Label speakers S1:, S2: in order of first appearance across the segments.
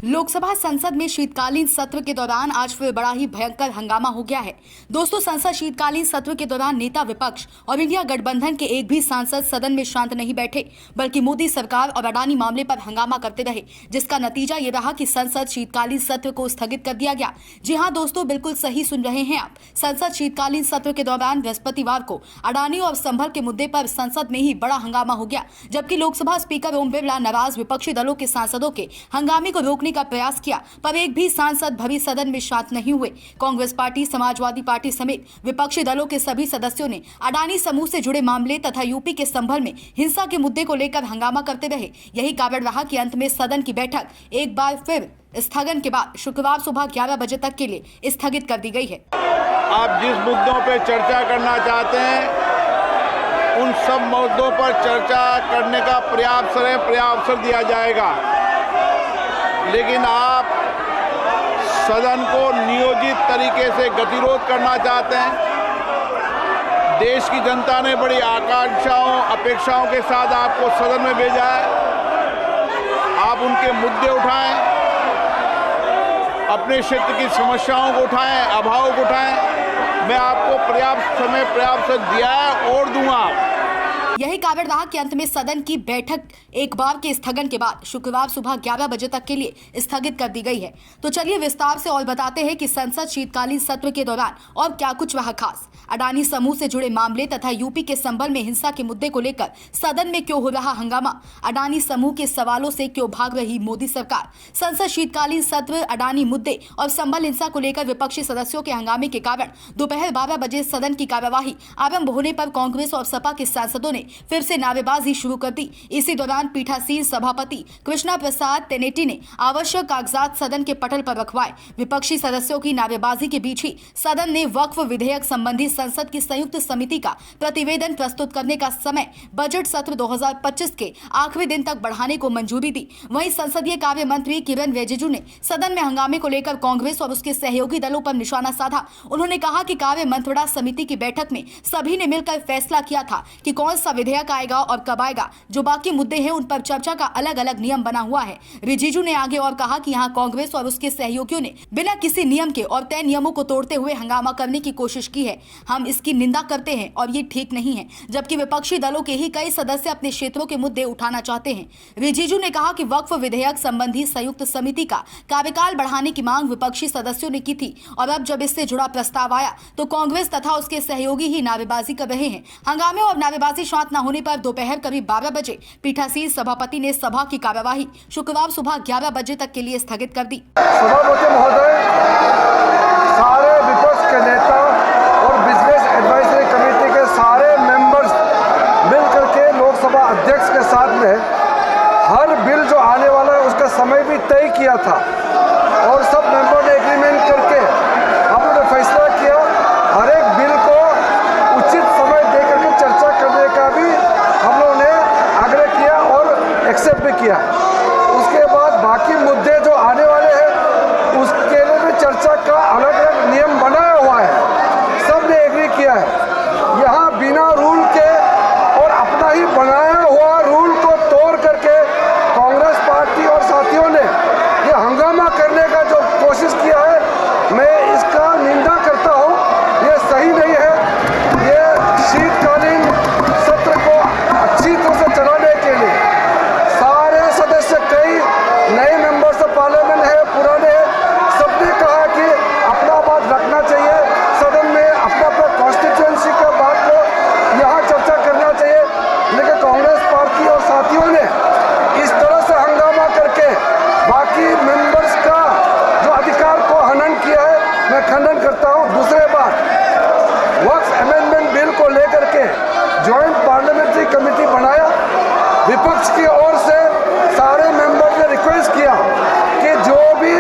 S1: लोकसभा संसद में शीतकालीन सत्र के दौरान आज फिर बड़ा ही भयंकर हंगामा हो गया है। दोस्तों, संसद शीतकालीन सत्र के दौरान नेता विपक्ष और इंडिया गठबंधन के एक भी सांसद सदन में शांत नहीं बैठे, बल्कि मोदी सरकार और अडानी मामले पर हंगामा करते रहे, जिसका नतीजा ये रहा कि संसद शीतकालीन सत्र को स्थगित कर दिया गया। जी हाँ दोस्तों, बिल्कुल सही सुन रहे हैं आप। संसद शीतकालीन सत्र के दौरान बृहस्पतिवार को अडानी और संभल के मुद्दे पर संसद में ही बड़ा हंगामा हो गया, जबकि लोकसभा स्पीकर ओम बिरला नाराज विपक्षी दलों के सांसदों के हंगामे को रोकने का प्रयास किया, पर एक भी सांसद भरी सदन में शांत नहीं हुए। कांग्रेस पार्टी, समाजवादी पार्टी समेत विपक्षी दलों के सभी सदस्यों ने अडानी समूह से जुड़े मामले तथा यूपी के संभल में हिंसा के मुद्दे को लेकर हंगामा करते रहे। यही कारण रहा कि अंत में सदन की बैठक एक बार फिर स्थगन के बाद शुक्रवार सुबह 11 बजे तक के लिए स्थगित कर दी गई है।
S2: आप जिस मुद्दों पर चर्चा करना चाहते हैं, उन सब मुद्दों पर चर्चा करने का पर्याप्त अवसर दिया जाएगा, लेकिन आप सदन को नियोजित तरीके से गतिरोध करना चाहते हैं। देश की जनता ने बड़ी आकांक्षाओं, अपेक्षाओं के साथ आपको सदन में भेजा है। आप उनके मुद्दे उठाएं, अपने क्षेत्र की समस्याओं को उठाएं, अभाव को उठाएं। मैं आपको पर्याप्त समय दिया है और दूंगा।
S1: यही कारण रहा कि अंत में सदन की बैठक एक बार के स्थगन के बाद शुक्रवार सुबह 11 बजे तक के लिए स्थगित कर दी गई है। तो चलिए विस्तार से और बताते हैं कि संसद शीतकालीन सत्र के दौरान और क्या कुछ रहा खास। अडानी समूह से जुड़े मामले तथा यूपी के संभल में हिंसा के मुद्दे को लेकर सदन में क्यों हो रहा हंगामा, अडानी समूह के सवालों से क्यों भाग रही मोदी सरकार, संसद शीतकालीन सत्र, अडानी मुद्दे और संभल हिंसा को लेकर विपक्षी सदस्यों के हंगामे के कारण दोपहर 12 बजे सदन की कार्यवाही आरंभ होने पर कांग्रेस और सपा के सांसदों ने फिर से नारेबाजी शुरू कर दी। इसी दौरान पीठासीन सभापति कृष्णा प्रसाद तेनेटी ने आवश्यक कागजात सदन के पटल पर रखवाए। विपक्षी सदस्यों की नारेबाजी के बीच ही सदन ने वक्फ विधेयक संबंधी संसद की संयुक्त समिति का प्रतिवेदन प्रस्तुत करने का समय बजट सत्र 2025 के आखिरी दिन तक बढ़ाने को मंजूरी दी। वहीं संसदीय कार्य मंत्री किरण रिजिजू ने सदन में हंगामे को लेकर कांग्रेस और उसके सहयोगी दलों पर निशाना साधा। उन्होंने कहा कि कार्य मंत्रणा समिति की बैठक में सभी ने मिलकर फैसला किया था कि कौन सा विधेयक आएगा और कब आएगा। जो बाकी मुद्दे हैं उन पर चर्चा का अलग अलग नियम बना हुआ है। रिजिजू ने आगे और कहा कि यहाँ कांग्रेस और उसके सहयोगियों ने बिना किसी नियम के और तय नियमों को तोड़ते हुए हंगामा करने की कोशिश की है। हम इसकी निंदा करते हैं और ये ठीक नहीं है, जबकि विपक्षी दलों के ही कई सदस्य अपने क्षेत्रों के मुद्दे उठाना चाहते हैं। रिजिजू ने कहा कि वक्फ विधेयक संबंधी संयुक्त समिति का कार्यकाल बढ़ाने की मांग विपक्षी सदस्यों ने की थी, और अब जब इससे जुड़ा प्रस्ताव आया तो कांग्रेस तथा उसके सहयोगी ही नारेबाजी कर रहे हैं। हंगामे और नारेबाजी शांत न होने पर दोपहर करीब 12 बजे पीठासीन सभापति ने सभा की कार्यवाही शुक्रवार सुबह 11 बजे तक के लिए स्थगित कर दी।
S3: सभापति महोदय, सारे विपक्ष के नेता और बिजनेस एडवाइजरी कमेटी के सारे मेंबर्स मिलकर के लोकसभा अध्यक्ष के साथ में हर बिल जो आने वाला है उसका समय भी तय किया था, और सब मेंबर ने एग्रीमेंट करके हम लोगों ने फैसला किया हर एक बिल को उचित समय दे करके चर्चा करने का भी हम लोगों ने आग्रह किया और एक्सेप्ट भी किया। उसके बाद बाकी मुद्दे जो आने वाले हैं उसके लिए भी चर्चा का अलग अलग नियम बनाया हुआ है, सब ने एग्री किया है। यहाँ बिना रूल के और अपना ही बनाया हुआ रूल को तोड़ करके कांग्रेस पार्टी और साथियों ने ये हंगामा करने का जो कोशिश किया है, मैं इसका निंदा करता हूँ। ये सही नहीं है। ये शीतकालीन सत्र को अच्छी तरह से चलाने के लिए सारे सदस्य, कई नए मेंबर्स ऑफ पार्लियामेंट है, पुराने हैं, सबने कहा कि अपना बात रखना चाहिए सदन में, अपना कॉन्स्टिट्यूएंसी का बात को यहाँ चर्चा करना चाहिए। लेकिन कांग्रेस पार्टी और साथियों ने इस तरह से हंगामा करके बाकी मेंबर्स का जो अधिकार को हनन किया है, मैं खंडन करता हूँ। दूसरे बात, वक्फ अमेंडमेंट बिल को लेकर के जॉइंट पार्लियामेंट्री कमेटी बनाया। विपक्ष की ओर से सारे मेंबर ने रिक्वेस्ट किया कि जो भी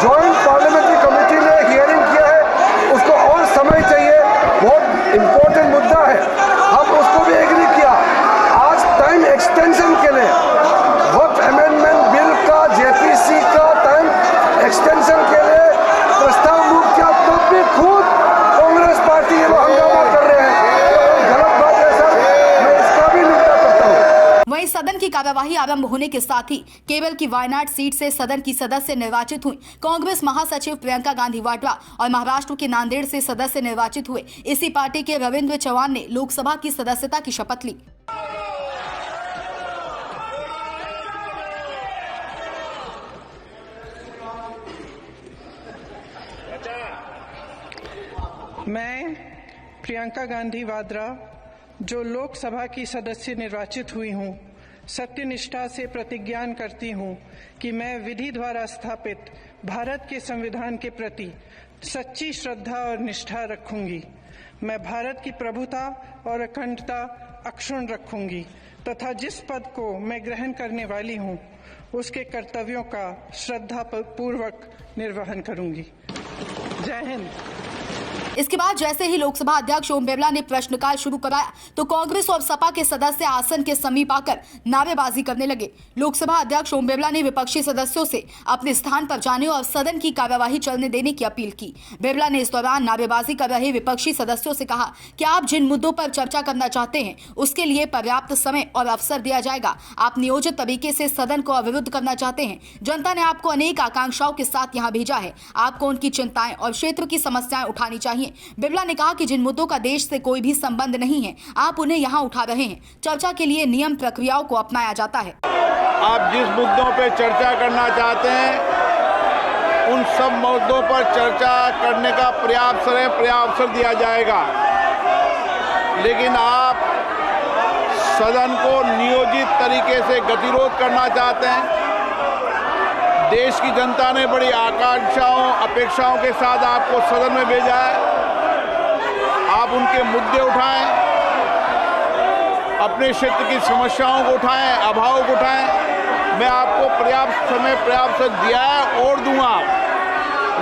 S3: जॉइंट पार्लियामेंट्री कमेटी ने हियरिंग किया है उसको और समय चाहिए, बहुत इंपॉर्टेंट मुद्दा है, हम उसको भी एग्री किया। आज टाइम एक्सटेंशन के लिए वक्फ अमेंडमेंट बिल का जेपीसी का टाइम एक्सटेंशन के लिए प्रस्ताव मूव किया, तब भी खुद कांग्रेस पार्टी ये हंगामा कर रहे हैं। गलत बात है सर, मैं इसका भी निंदा करता हूँ।
S1: वहीं सदन की कार्यवाही आरंभ होने के साथ ही केवल की वायनाड सीट से सदन की सदस्य निर्वाचित हुई कांग्रेस महासचिव प्रियंका गांधी वाड्रा और महाराष्ट्र के नांदेड़ से सदस्य निर्वाचित हुए इसी पार्टी के रविंद्र चौहान ने लोकसभा की सदस्यता की शपथ ली।
S4: मैं प्रियंका गांधी वाड्रा जो लोकसभा की सदस्य निर्वाचित हुई हूँ, सत्यनिष्ठा से प्रतिज्ञा करती हूँ कि मैं विधि द्वारा स्थापित भारत के संविधान के प्रति सच्ची श्रद्धा और निष्ठा रखूंगी। मैं भारत की प्रभुता और अखंडता अक्षुण्ण रखूंगी तथा जिस पद को मैं ग्रहण करने वाली हूँ उसके कर्तव्यों का श्रद्धा पूर्वक निर्वहन करूंगी। जय हिंद।
S1: इसके बाद जैसे ही लोकसभा अध्यक्ष ओम बिरला ने प्रश्नकाल शुरू कराया तो कांग्रेस और सपा के सदस्य आसन के समीप आकर नारेबाजी करने लगे। लोकसभा अध्यक्ष ओम बिरला ने विपक्षी सदस्यों से अपने स्थान पर जाने और सदन की कार्यवाही चलने देने की अपील की। बिरला ने इस दौरान नारेबाजी कर रहे विपक्षी सदस्यों से कहा कि आप जिन मुद्दों पर चर्चा करना चाहते हैं उसके लिए पर्याप्त समय और अवसर दिया जाएगा। आप नियोजित तरीके से सदन को अवरुद्ध करना चाहते हैं। जनता ने आपको अनेक आकांक्षाओं के साथ यहाँ भेजा है। आपको उनकी चिंताएं और क्षेत्र की समस्याएं उठानी चाहिए। बिरला ने कहा कि जिन मुद्दों का देश से कोई भी संबंध नहीं है आप उन्हें यहां उठा रहे हैं। चर्चा के लिए नियम प्रक्रियाओं को अपनाया जाता है।
S2: आप जिस मुद्दों पर चर्चा करना चाहते हैं उन सब मुद्दों पर चर्चा करने का पर्याप्त अवसर दिया जाएगा, लेकिन आप सदन को नियोजित तरीके से गतिरोध करना चाहते हैं। देश की जनता ने बड़ी आकांक्षाओं अपेक्षाओं के साथ आपको सदन में भेजा है। आप उनके मुद्दे उठाएं, अपने क्षेत्र की समस्याओं को उठाएं, अभाव को उठाएं। मैं आपको पर्याप्त समय पर्याप्त दिया है और दूंगा,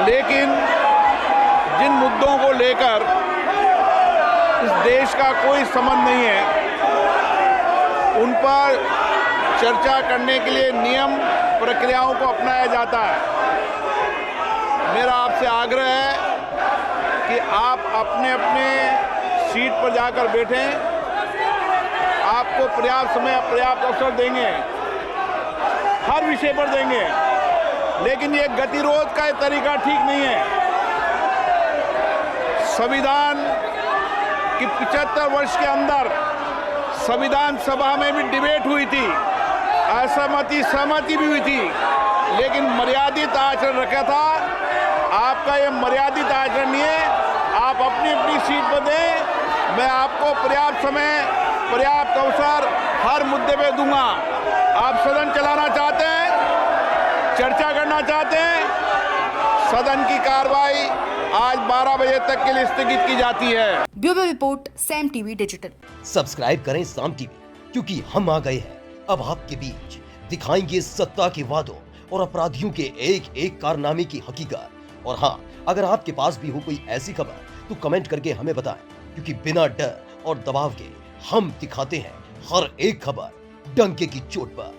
S2: लेकिन जिन मुद्दों को लेकर इस देश का कोई संबंध नहीं है उन पर चर्चा करने के लिए नियम प्रक्रियाओं को अपनाया जाता है। मेरा आपसे आग्रह है कि आप अपने अपने सीट पर जाकर बैठें। आपको पर्याप्त समय पर्याप्त अवसर देंगे, हर विषय पर देंगे, लेकिन ये गतिरोध का तरीका ठीक नहीं है। संविधान की 75 वर्ष के अंदर संविधान सभा में भी डिबेट हुई थी, असहमति सहमति भी हुई थी, लेकिन मर्यादित आचरण रखा था। आपका ये मर्यादित आचरण नहीं है। आप अपनी अपनी सीट पर दें। मैं आपको पर्याप्त समय पर्याप्त अवसर हर मुद्दे पे दूंगा। आप सदन चलाना चाहते हैं, चर्चा करना चाहते हैं, सदन की कार्रवाई आज 12 बजे तक के लिए स्थगित की जाती है।
S1: Bureau report Sam TV digital.
S5: Subscribe करें साम टीवी, क्योंकि हम आ गए हैं अब आपके बीच। दिखाएंगे सत्ता के वादों और अपराधियों के एक एक कारनामे की हकीकत। और हाँ, अगर आपके पास भी हो कोई ऐसी खबर तो कमेंट करके हमें बताएं, क्योंकि बिना डर और दबाव के हम दिखाते हैं हर एक खबर डंके की चोट पर।